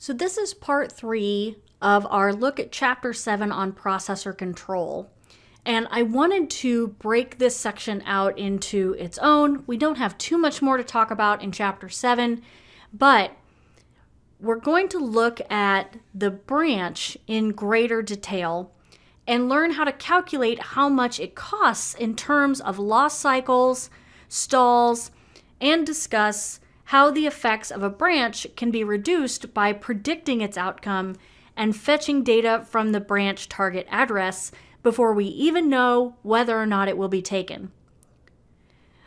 So this is part 3 of our look at chapter 7 on processor control. And I wanted to break this section out into its own. We don't have too much more to talk about in chapter 7, but we're going to look at the branch in greater detail and learn how to calculate how much it costs in terms of loss cycles, stalls, and discuss how the effects of a branch can be reduced by predicting its outcome and fetching data from the branch target address before we even know whether or not it will be taken.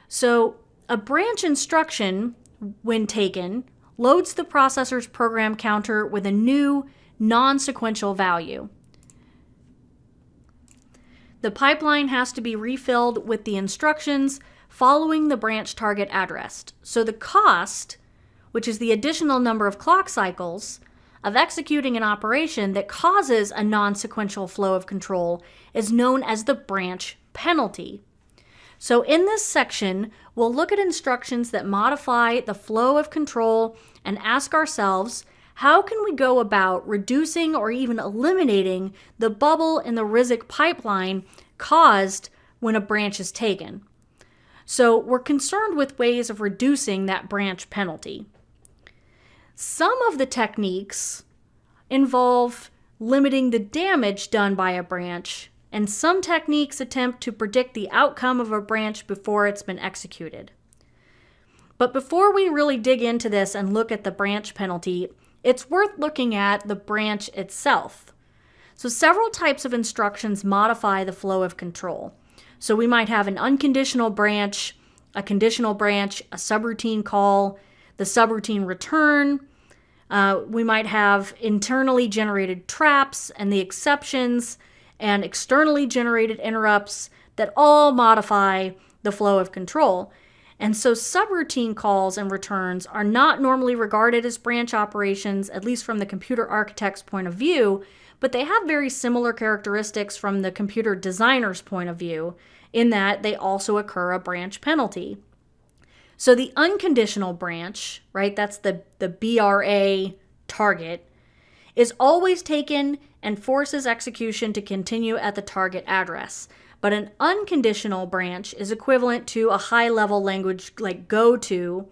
So, a branch instruction, when taken, loads the processor's program counter with a new non-sequential value. The pipeline has to be refilled with the instructions following the branch target address. So the cost, which is the additional number of clock cycles of executing an operation that causes a non-sequential flow of control, is known as the branch penalty. So in this section, we'll look at instructions that modify the flow of control and ask ourselves, how can we go about reducing or even eliminating the bubble in the RISC pipeline caused when a branch is taken? So we're concerned with ways of reducing that branch penalty. Some of the techniques involve limiting the damage done by a branch, and some techniques attempt to predict the outcome of a branch before it's been executed. But before we really dig into this and look at the branch penalty, it's worth looking at the branch itself. So several types of instructions modify the flow of control. So we might have an unconditional branch, a conditional branch, a subroutine call, the subroutine return. We might have internally generated traps and the exceptions and externally generated interrupts that all modify the flow of control. And so subroutine calls and returns are not normally regarded as branch operations, at least from the computer architect's point of view, but they have very similar characteristics from the computer designer's point of view, in that they also occur a branch penalty. So the unconditional branch, right, that's the BRA target, is always taken and forces execution to continue at the target address. But an unconditional branch is equivalent to a high-level language like goto,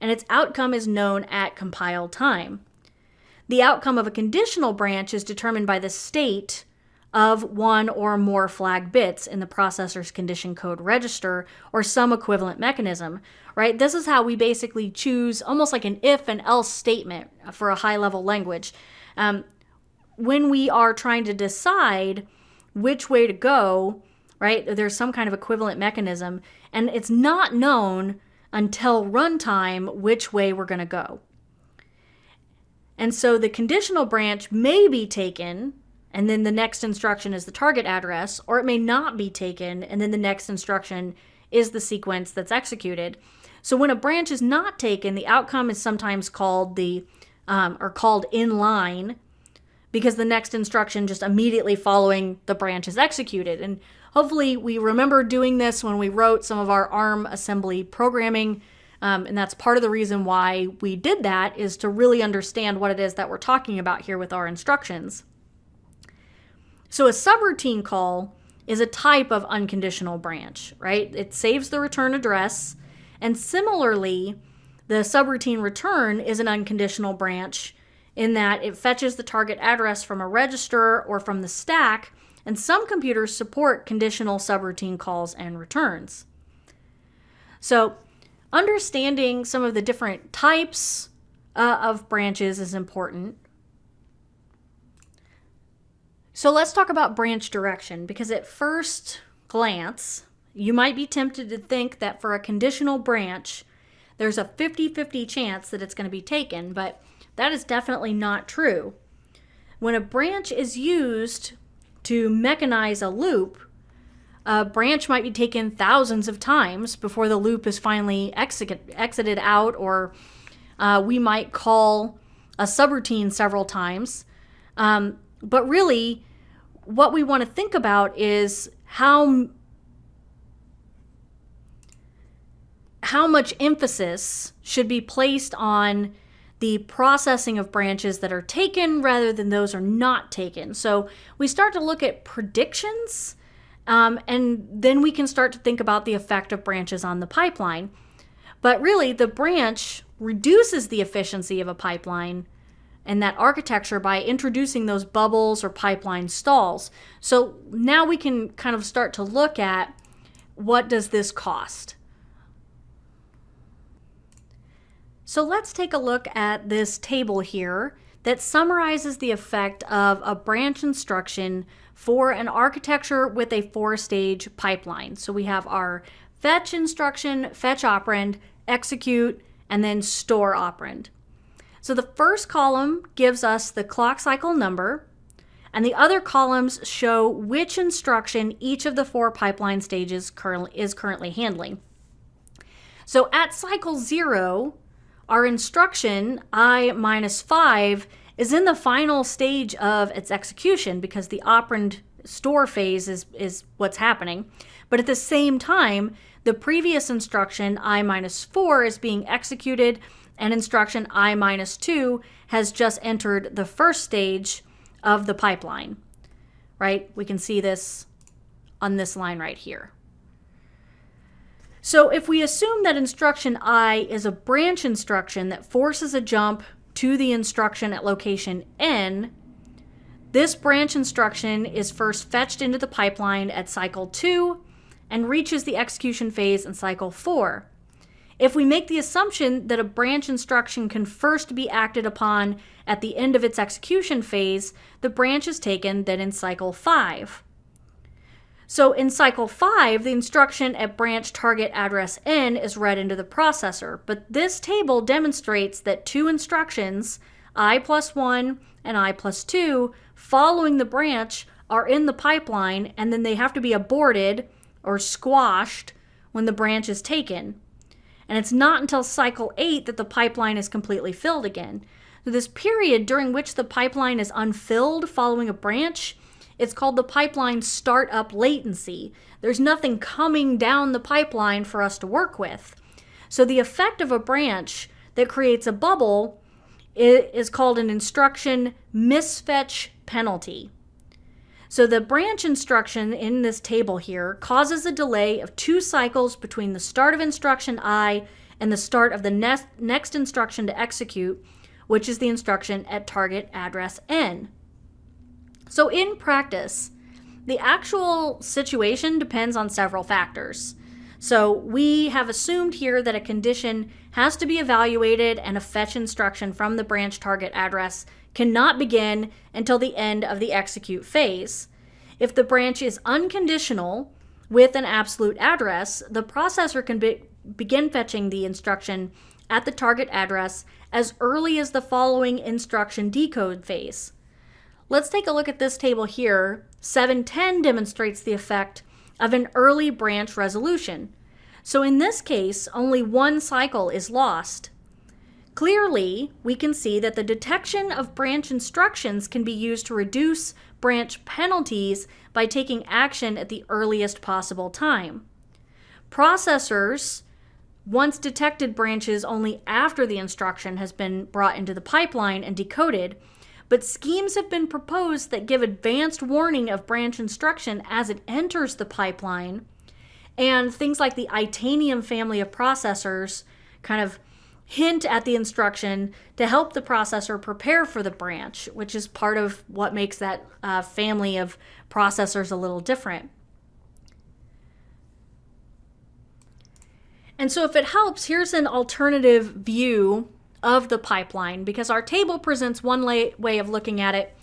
and its outcome is known at compile time. The outcome of a conditional branch is determined by the state of one or more flag bits in the processor's condition code register or some equivalent mechanism, right? This is how we basically choose almost like an if and else statement for a high-level language. When we are trying to decide which way to go, right, there's some kind of equivalent mechanism, and it's not known until runtime which way we're going to go. And so the conditional branch may be taken, and then the next instruction is the target address, or it may not be taken, and then the next instruction is the sequence that's executed. So when a branch is not taken, the outcome is sometimes called called inline, because the next instruction just immediately following the branch is executed. And hopefully we remember doing this when we wrote some of our ARM assembly programming, and that's part of the reason why we did that, is to really understand what it is that we're talking about here with our instructions. So a subroutine call is a type of unconditional branch, right? It saves the return address, and similarly, the subroutine return is an unconditional branch in that it fetches the target address from a register or from the stack, and some computers support conditional subroutine calls and returns. So understanding some of the different types of branches is important. So let's talk about branch direction, because at first glance, you might be tempted to think that for a conditional branch, there's a 50-50 chance that it's going to be taken, but that is definitely not true. When a branch is used to mechanize a loop, a branch might be taken thousands of times before the loop is finally exited out, or we might call a subroutine several times. But really, what we want to think about is how much emphasis should be placed on the processing of branches that are taken rather than those are not taken. So we start to look at predictions, and then we can start to think about the effect of branches on the pipeline. But really, the branch reduces the efficiency of a pipeline and that architecture by introducing those bubbles or pipeline stalls. So now we can kind of start to look at what does this cost. So let's take a look at this table here that summarizes the effect of a branch instruction for an architecture with a 4-stage pipeline. So we have our fetch instruction, fetch operand, execute, and then store operand. So the first column gives us the clock cycle number, and the other columns show which instruction each of the 4 pipeline stages is currently handling. So at cycle 0, our instruction, I minus 5, is in the final stage of its execution because the operand store phase is what's happening. But at the same time, the previous instruction, I minus 4, is being executed, and instruction I minus 2 has just entered the first stage of the pipeline, right? We can see this on this line right here. So if we assume that instruction I is a branch instruction that forces a jump to the instruction at location N, this branch instruction is first fetched into the pipeline at cycle 2 and reaches the execution phase in cycle 4. If we make the assumption that a branch instruction can first be acted upon at the end of its execution phase, the branch is taken then in cycle 5. So in cycle 5, the instruction at branch target address N is read into the processor, but this table demonstrates that 2 instructions, I plus 1 and I plus 2, following the branch are in the pipeline, and then they have to be aborted or squashed when the branch is taken. And it's not until cycle 8 that the pipeline is completely filled again. So this period during which the pipeline is unfilled following a branch, it's called the pipeline startup latency. There's nothing coming down the pipeline for us to work with. So the effect of a branch that creates a bubble is called an instruction misfetch penalty. So the branch instruction in this table here causes a delay of 2 cycles between the start of instruction I and the start of the next instruction to execute, which is the instruction at target address N. So in practice, the actual situation depends on several factors. So we have assumed here that a condition has to be evaluated and a fetch instruction from the branch target address cannot begin until the end of the execute phase. If the branch is unconditional with an absolute address, the processor can begin fetching the instruction at the target address as early as the following instruction decode phase. Let's take a look at this table here. 710 demonstrates the effect of an early branch resolution. So in this case, only 1 cycle is lost. Clearly, we can see that the detection of branch instructions can be used to reduce branch penalties by taking action at the earliest possible time. Processors once detected branches only after the instruction has been brought into the pipeline and decoded, but schemes have been proposed that give advanced warning of branch instruction as it enters the pipeline, and things like the Itanium family of processors kind of hint at the instruction to help the processor prepare for the branch, which is part of what makes that family of processors a little different. And so if it helps, here's an alternative view of the pipeline, because our table presents one way of looking at it,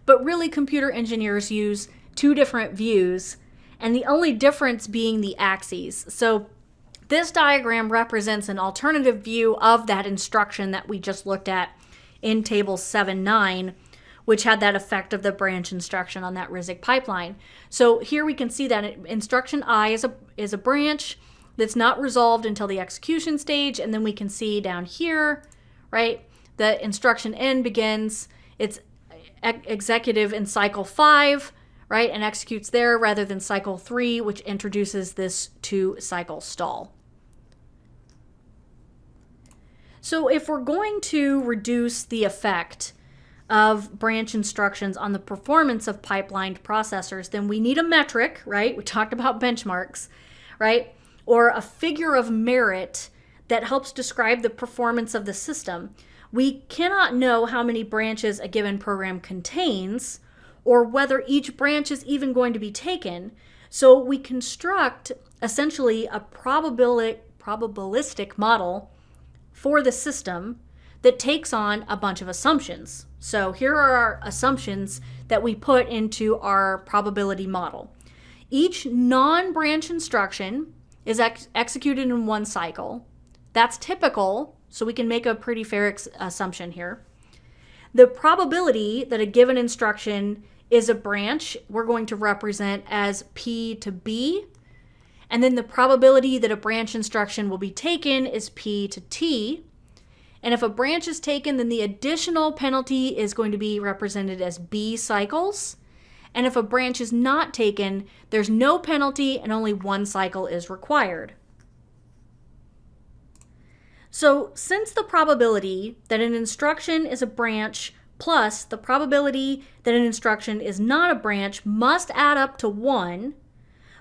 but really computer engineers use 2 different views, and the only difference being the axes. So this diagram represents an alternative view of that instruction that we just looked at in table 7.9, which had that effect of the branch instruction on that RISC pipeline. So here we can see that instruction I is a branch that's not resolved until the execution stage, and then we can see down here, right, the instruction N begins its executive in cycle 5, right, and executes there rather than cycle 3, which introduces this 2-cycle stall. So if we're going to reduce the effect of branch instructions on the performance of pipelined processors, then we need a metric, right? We talked about benchmarks, right? Or a figure of merit that helps describe the performance of the system. We cannot know how many branches a given program contains or whether each branch is even going to be taken. So we construct essentially a probabilistic model for the system that takes on a bunch of assumptions. So here are our assumptions that we put into our probability model. Each non-branch instruction is executed in one cycle. That's typical, so we can make a pretty fair assumption here. The probability that a given instruction is a branch, we're going to represent as P to B. And then the probability that a branch instruction will be taken is P to T. And if a branch is taken, then the additional penalty is going to be represented as B cycles. And if a branch is not taken, there's no penalty and only one cycle is required. So since the probability that an instruction is a branch plus the probability that an instruction is not a branch must add up to 1,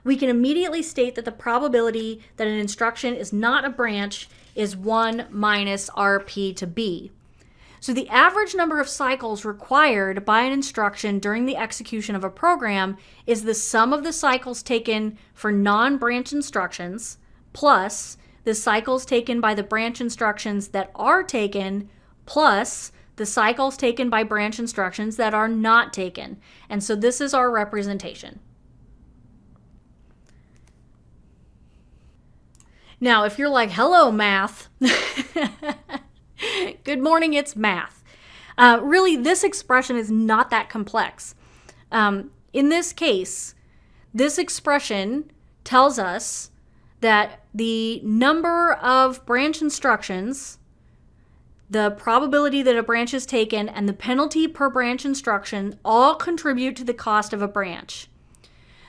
we can immediately state that the probability that an instruction is not a branch is 1 minus RP to B. So the average number of cycles required by an instruction during the execution of a program is the sum of the cycles taken for non-branch instructions plus the cycles taken by the branch instructions that are taken plus the cycles taken by branch instructions that are not taken. And so this is our representation. Now, if you're like, hello, math, good morning, it's math. Really, this expression is not that complex. In this case, this expression tells us that the number of branch instructions, the probability that a branch is taken, and the penalty per branch instruction all contribute to the cost of a branch.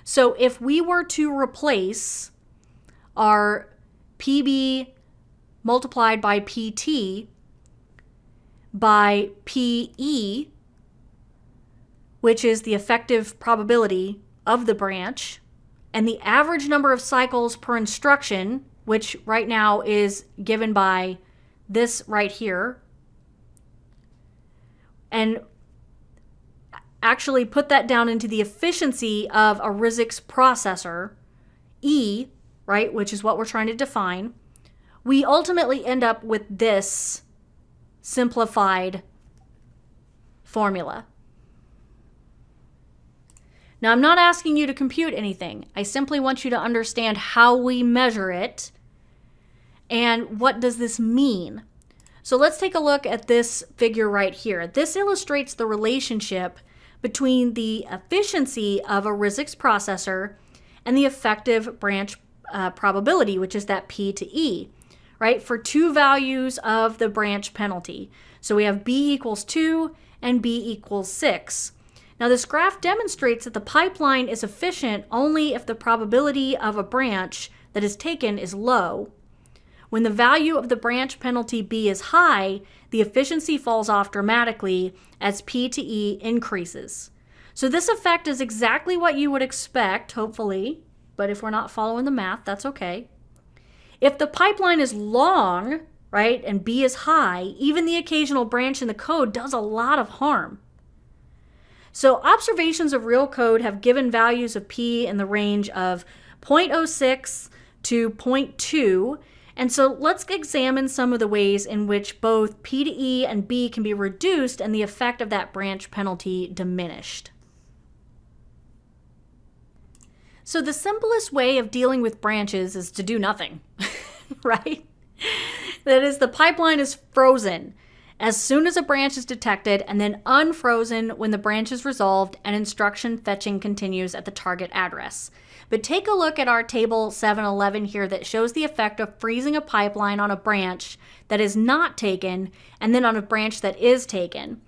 So if we were to replace our PB multiplied by PT by PE, which is the effective probability of the branch, and the average number of cycles per instruction, which right now is given by this right here, and actually put that down into the efficiency of a RISC processor, E, right, which is what we're trying to define, we ultimately end up with this simplified formula. Now, I'm not asking you to compute anything. I simply want you to understand how we measure it and what does this mean. So let's take a look at this figure right here. This illustrates the relationship between the efficiency of a RISC processor and the effective branch probability, which is that P to E, right, for two values of the branch penalty. So we have B equals 2 and B equals 6. Now this graph demonstrates that the pipeline is efficient only if the probability of a branch that is taken is low. When the value of the branch penalty B is high, the efficiency falls off dramatically as P to E increases. So this effect is exactly what you would expect, hopefully, but if we're not following the math, that's okay. If the pipeline is long, right, and B is high, even the occasional branch in the code does a lot of harm. So observations of real code have given values of P in the range of 0.06 to 0.2. And so let's examine some of the ways in which both P to E and B can be reduced and the effect of that branch penalty diminished. So the simplest way of dealing with branches is to do nothing, right? That is, the pipeline is frozen as soon as a branch is detected and then unfrozen when the branch is resolved and instruction fetching continues at the target address. But take a look at our table 711 here that shows the effect of freezing a pipeline on a branch that is not taken and then on a branch that is taken.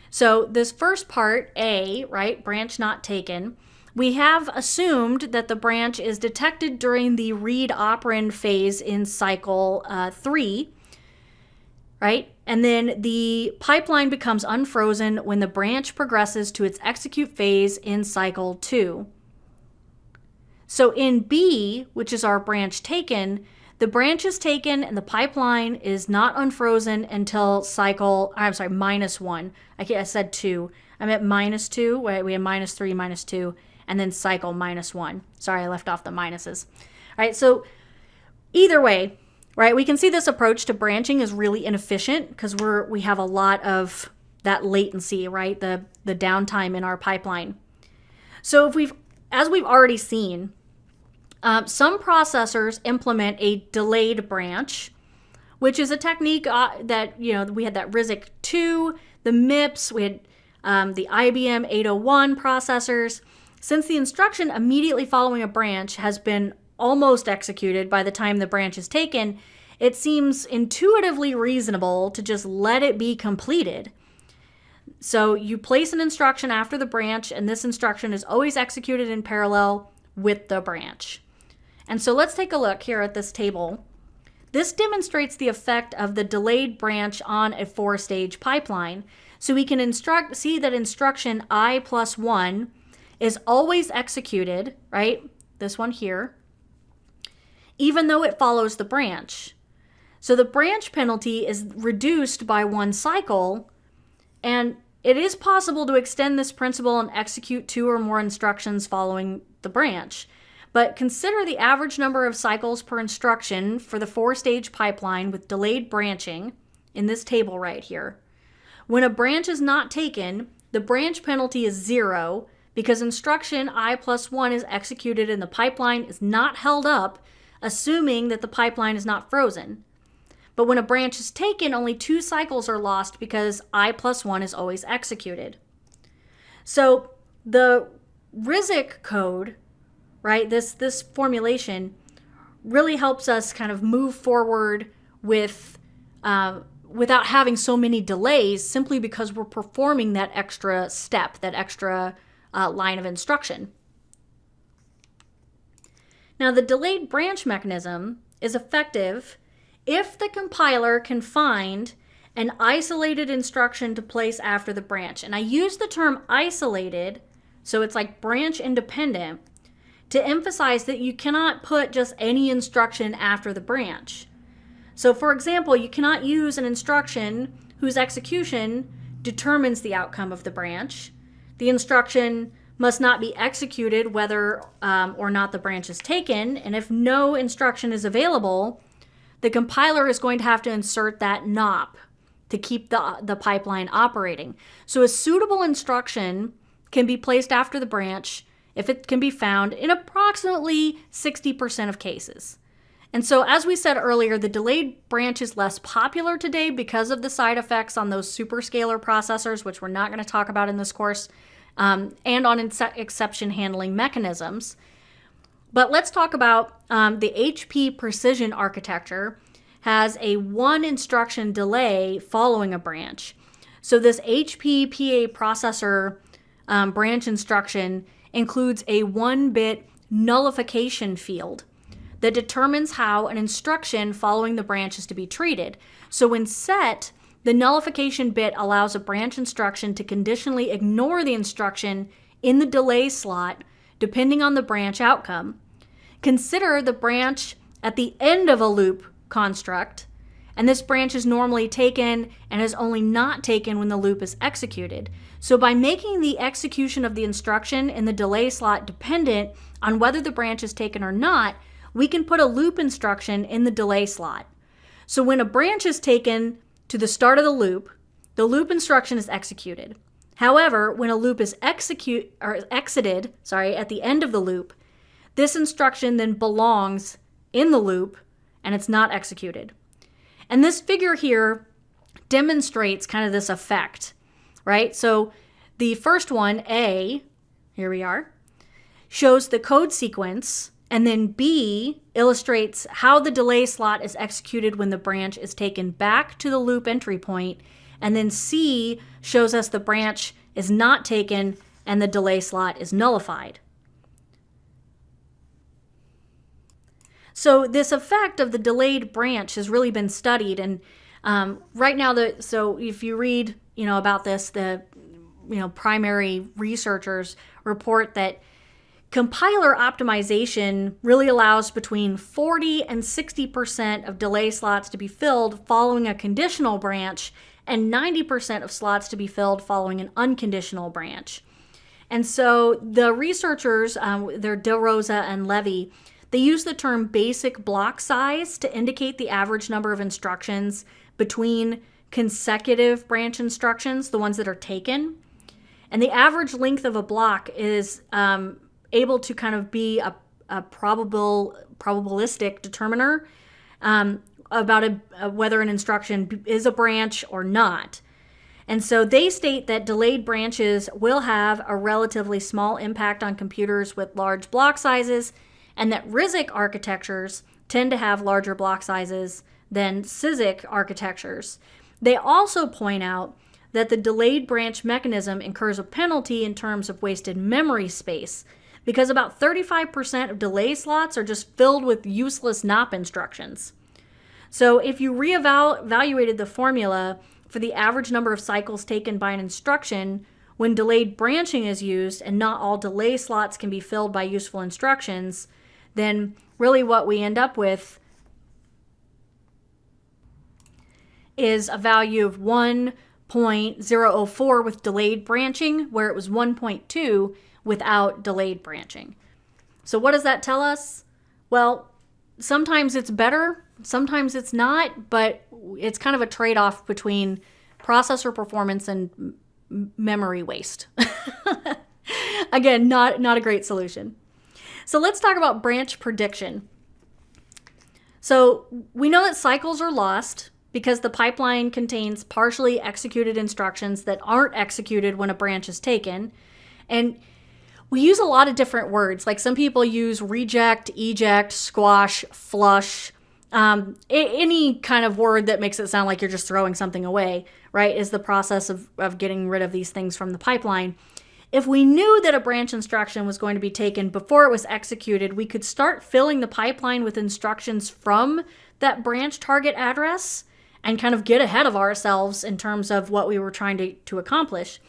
So this first part, A, right, branch not taken, we have assumed that the branch is detected during the read operand phase in cycle 3, right? And then the pipeline becomes unfrozen when the branch progresses to its execute phase in cycle 2. So in B, which is our branch taken, the branch is taken and the pipeline is not unfrozen until cycle, I'm sorry, -1. I said 2. I'm at -2. We have -3, -2, and then cycle -1. Sorry, I left off the minuses. All right, so either way, right, we can see this approach to branching is really inefficient because we have a lot of that latency, right, the downtime in our pipeline. So as we've already seen, some processors implement a delayed branch, which is a technique that, we had that RISC-2, the MIPS, we had the IBM 801 processors. Since the instruction immediately following a branch has been almost executed by the time the branch is taken, it seems intuitively reasonable to just let it be completed. So you place an instruction after the branch, and this instruction is always executed in parallel with the branch. And so let's take a look here at this table. This demonstrates the effect of the delayed branch on a 4-stage pipeline. So we can see that instruction I+1 is always executed, right? This one here, even though it follows the branch. So the branch penalty is reduced by 1 cycle, and it is possible to extend this principle and execute 2 or more instructions following the branch. But consider the average number of cycles per instruction for the 4-stage pipeline with delayed branching in this table right here. When a branch is not taken, the branch penalty is 0 because instruction I+1 is executed and the pipeline is not held up, assuming that the pipeline is not frozen. But when a branch is taken, only 2 cycles are lost because I+1 is always executed. So the RISC code, right, this formulation really helps us kind of move forward with without having so many delays, simply because we're performing that extra step, that extra line of instruction. Now, the delayed branch mechanism is effective if the compiler can find an isolated instruction to place after the branch. And I use the term isolated, so it's like branch independent, to emphasize that you cannot put just any instruction after the branch. So for example, you cannot use an instruction whose execution determines the outcome of the branch. The instruction must not be executed whether or not the branch is taken, and if no instruction is available, the compiler is going to have to insert that NOP to keep the pipeline operating. So a suitable instruction can be placed after the branch if it can be found in approximately 60% of cases. And so, as we said earlier, the delayed branch is less popular today because of the side effects on those superscalar processors, which we're not going to talk about in this course, and on exception handling mechanisms. But let's talk about the HP precision architecture has a 1 instruction delay following a branch. So this HP PA processor branch instruction includes a 1-bit nullification field that determines how an instruction following the branch is to be treated. So when set, the nullification bit allows a branch instruction to conditionally ignore the instruction in the delay slot depending on the branch outcome. Consider the branch at the end of a loop construct, and this branch is normally taken and is only not taken when the loop is executed. So by making the execution of the instruction in the delay slot dependent on whether the branch is taken or not, we can put a loop instruction in the delay slot. So when a branch is taken to the start of the loop instruction is executed. However, when a loop is exited at the end of the loop, this instruction then belongs in the loop and it's not executed. And this figure here demonstrates kind of this effect, right? So the first one, A, here we are, shows the code sequence, and then B illustrates how the delay slot is executed when the branch is taken back to the loop entry point, and then C shows us the branch is not taken and the delay slot is nullified. So this effect of the delayed branch has really been studied, and Right now, so if you read, about this, the, primary researchers report that compiler optimization really allows between 40 and 60% of delay slots to be filled following a conditional branch and 90% of slots to be filled following an unconditional branch. And so the researchers, they're De Rosa and Levy, they use the term basic block size to indicate the average number of instructions between consecutive branch instructions, the ones that are taken. And the average length of a block is able to kind of be a probabilistic determiner about whether an instruction is a branch or not. And so they state that delayed branches will have a relatively small impact on computers with large block sizes, and that RISC architectures tend to have larger block sizes than CISC architectures. They also point out that the delayed branch mechanism incurs a penalty in terms of wasted memory space, because about 35% of delay slots are just filled with useless NOP instructions. So if you reevaluated the formula for the average number of cycles taken by an instruction when delayed branching is used and not all delay slots can be filled by useful instructions, then really what we end up with is a value of 1.004 with delayed branching, where it was 1.2 without delayed branching. So what does that tell us? Well, sometimes it's better, sometimes it's not, but it's kind of a trade-off between processor performance and memory waste. Again, not a great solution. So let's talk about branch prediction. So we know that cycles are lost because the pipeline contains partially executed instructions that aren't executed when a branch is taken. And we use a lot of different words. Like some people use reject, eject, squash, flush. Any kind of word that makes it sound like you're just throwing something away, right, is the process of getting rid of these things from the pipeline. If we knew that a branch instruction was going to be taken before it was executed, we could start filling the pipeline with instructions from that branch target address and kind of get ahead of ourselves in terms of what we were trying to accomplish.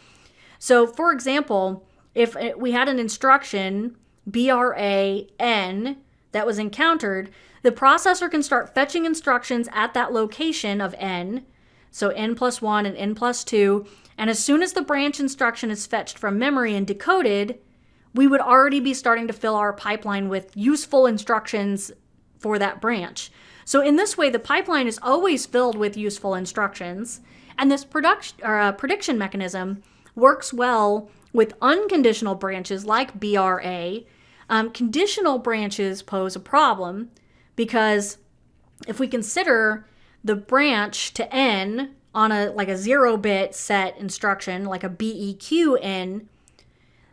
So, for example, if we had an instruction, BRAN, that was encountered, the processor can start fetching instructions at that location of N, so N plus 1 and N plus 2, and as soon as the branch instruction is fetched from memory and decoded, we would already be starting to fill our pipeline with useful instructions for that branch. So in this way, the pipeline is always filled with useful instructions, and this prediction mechanism works well with unconditional branches like BRA. Conditional branches pose a problem because if we consider the branch to N on a 0-bit set instruction, like a BEQN,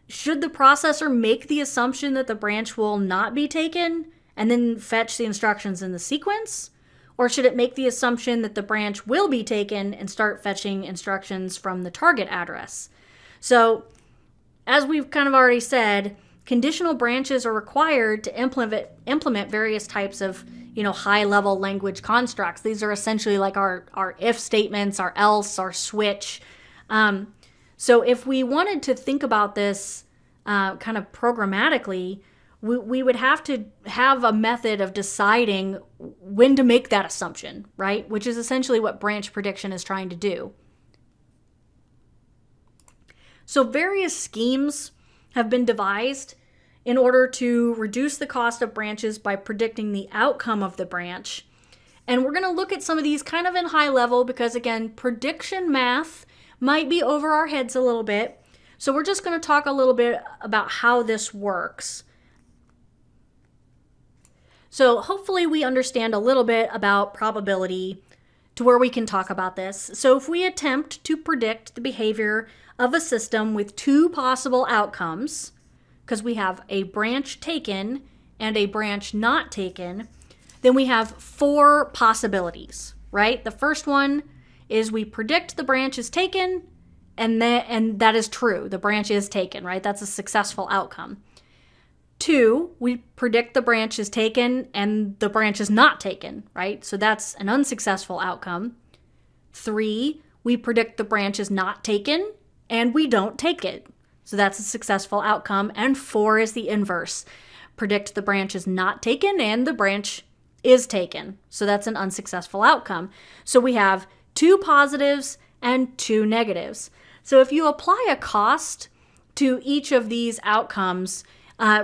should the processor make the assumption that the branch will not be taken and then fetch the instructions in the sequence? Or should it make the assumption that the branch will be taken and start fetching instructions from the target address? So, as we've kind of already said, conditional branches are required to implement various types of high-level language constructs. These are essentially like our if statements, our else, our switch. So if we wanted to think about this kind of programmatically, we would have to have a method of deciding when to make that assumption, right? Which is essentially what branch prediction is trying to do. So various schemes have been devised in order to reduce the cost of branches by predicting the outcome of the branch. And we're going to look at some of these kind of in high level because, again, prediction math might be over our heads a little bit. So we're just going to talk a little bit about how this works. So hopefully we understand a little bit about probability to where we can talk about this. So if we attempt to predict the behavior of a system with two possible outcomes, because we have a branch taken and a branch not taken, then we have four possibilities, right? The first one is we predict the branch is taken, and that is true. The branch is taken, right? That's a successful outcome. 2, we predict the branch is taken and the branch is not taken, right? So that's an unsuccessful outcome. 3, we predict the branch is not taken and we don't take it. So that's a successful outcome. And 4 is the inverse. Predict the branch is not taken and the branch is taken. So that's an unsuccessful outcome. So we have 2 positives and 2 negatives. So if you apply a cost to each of these outcomes,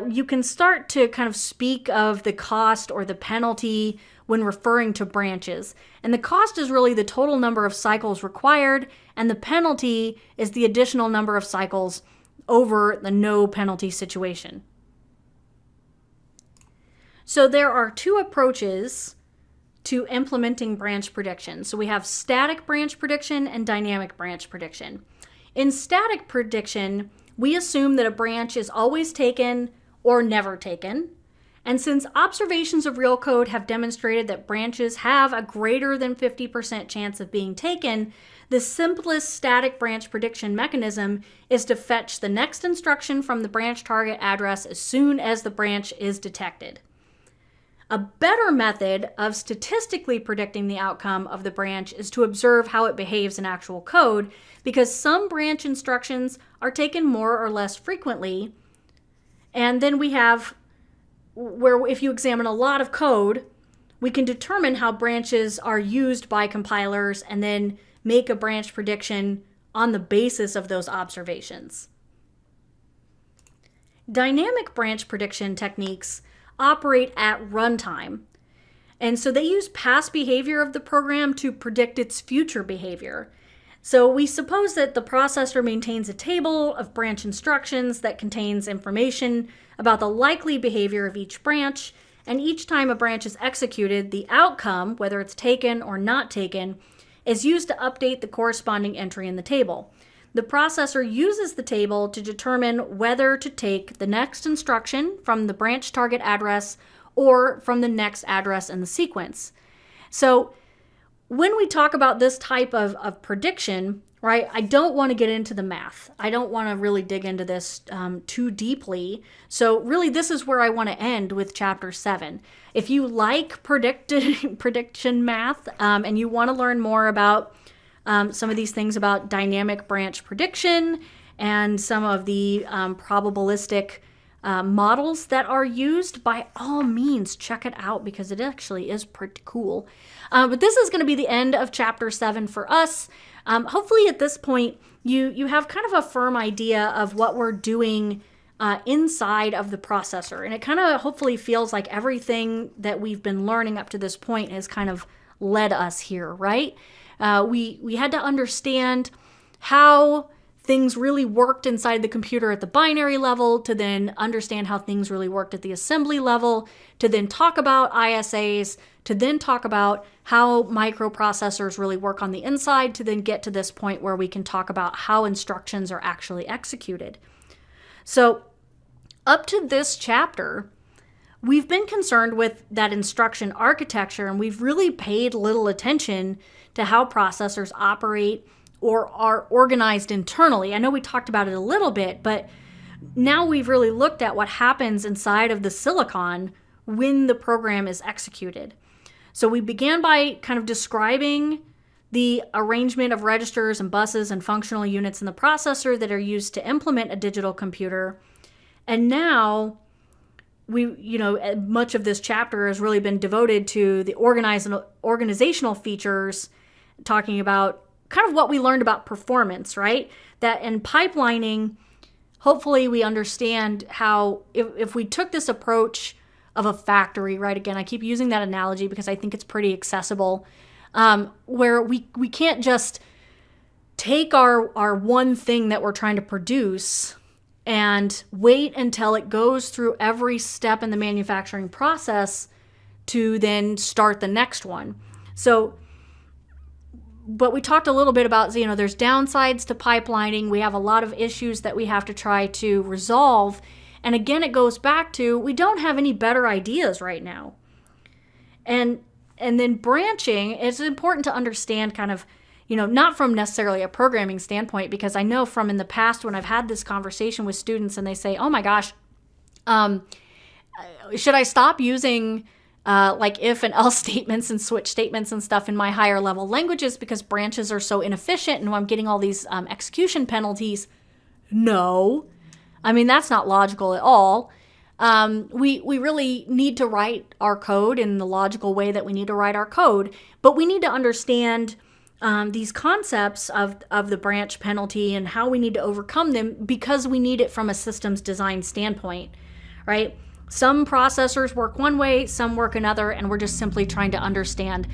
you can start to kind of speak of the cost or the penalty when referring to branches. And the cost is really the total number of cycles required, and the penalty is the additional number of cycles over the no penalty situation. So there are 2 approaches to implementing branch prediction. So we have static branch prediction and dynamic branch prediction. In static prediction, we assume that a branch is always taken or never taken. And since observations of real code have demonstrated that branches have a greater than 50% chance of being taken, the simplest static branch prediction mechanism is to fetch the next instruction from the branch target address as soon as the branch is detected. A better method of statistically predicting the outcome of the branch is to observe how it behaves in actual code, because some branch instructions are taken more or less frequently. And then we have where if you examine a lot of code, we can determine how branches are used by compilers and then make a branch prediction on the basis of those observations. Dynamic branch prediction techniques operate at runtime. And so they use past behavior of the program to predict its future behavior. So we suppose that the processor maintains a table of branch instructions that contains information about the likely behavior of each branch, and each time a branch is executed, the outcome, whether it's taken or not taken, is used to update the corresponding entry in the table. The processor uses the table to determine whether to take the next instruction from the branch target address or from the next address in the sequence. So when we talk about this type of prediction, right, I don't want to get into the math. I don't want to really dig into this too deeply. So really, this is where I want to end with Chapter 7. If you like prediction math and you want to learn more about some of these things about dynamic branch prediction and some of the probabilistic models that are used, by all means, check it out because it actually is pretty cool. But this is going to be the end of Chapter 7 for us. Hopefully at this point, you have kind of a firm idea of what we're doing inside of the processor. And it kind of hopefully feels like everything that we've been learning up to this point has kind of led us here, right? We had to understand how things really worked inside the computer at the binary level, to then understand how things really worked at the assembly level, to then talk about ISAs, to then talk about how microprocessors really work on the inside, to then get to this point where we can talk about how instructions are actually executed. So up to this chapter, we've been concerned with that instruction architecture, and we've really paid little attention to how processors operate or are organized internally. I know we talked about it a little bit, but now we've really looked at what happens inside of the silicon when the program is executed. So we began by kind of describing the arrangement of registers and buses and functional units in the processor that are used to implement a digital computer. And now much of this chapter has really been devoted to the organizational features, talking about kind of what we learned about performance, right? That in pipelining, hopefully we understand how if we took this approach of a factory, right? Again, I keep using that analogy because I think it's pretty accessible, where we can't just take our one thing that we're trying to produce and wait until it goes through every step in the manufacturing process to then start the next one. But we talked a little bit about, there's downsides to pipelining. We have a lot of issues that we have to try to resolve. And again, it goes back to, we don't have any better ideas right now. And then branching, it's important to understand kind of, not from necessarily a programming standpoint, because I know from in the past when I've had this conversation with students and they say, oh my gosh, should I stop using like if and else statements and switch statements and stuff in my higher level languages because branches are so inefficient and I'm getting all these execution penalties. No. I mean, that's not logical at all. We really need to write our code in the logical way that we need to write our code, but we need to understand these concepts of the branch penalty and how we need to overcome them because we need it from a systems design standpoint, right? Some processors work one way, some work another, and we're just simply trying to understand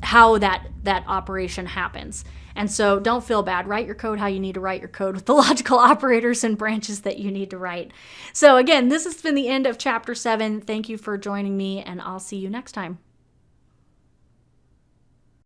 how that operation happens. And so don't feel bad. Write your code how you need to write your code with the logical operators and branches that you need to write. So again, this has been the end of Chapter 7. Thank you for joining me, and I'll see you next time.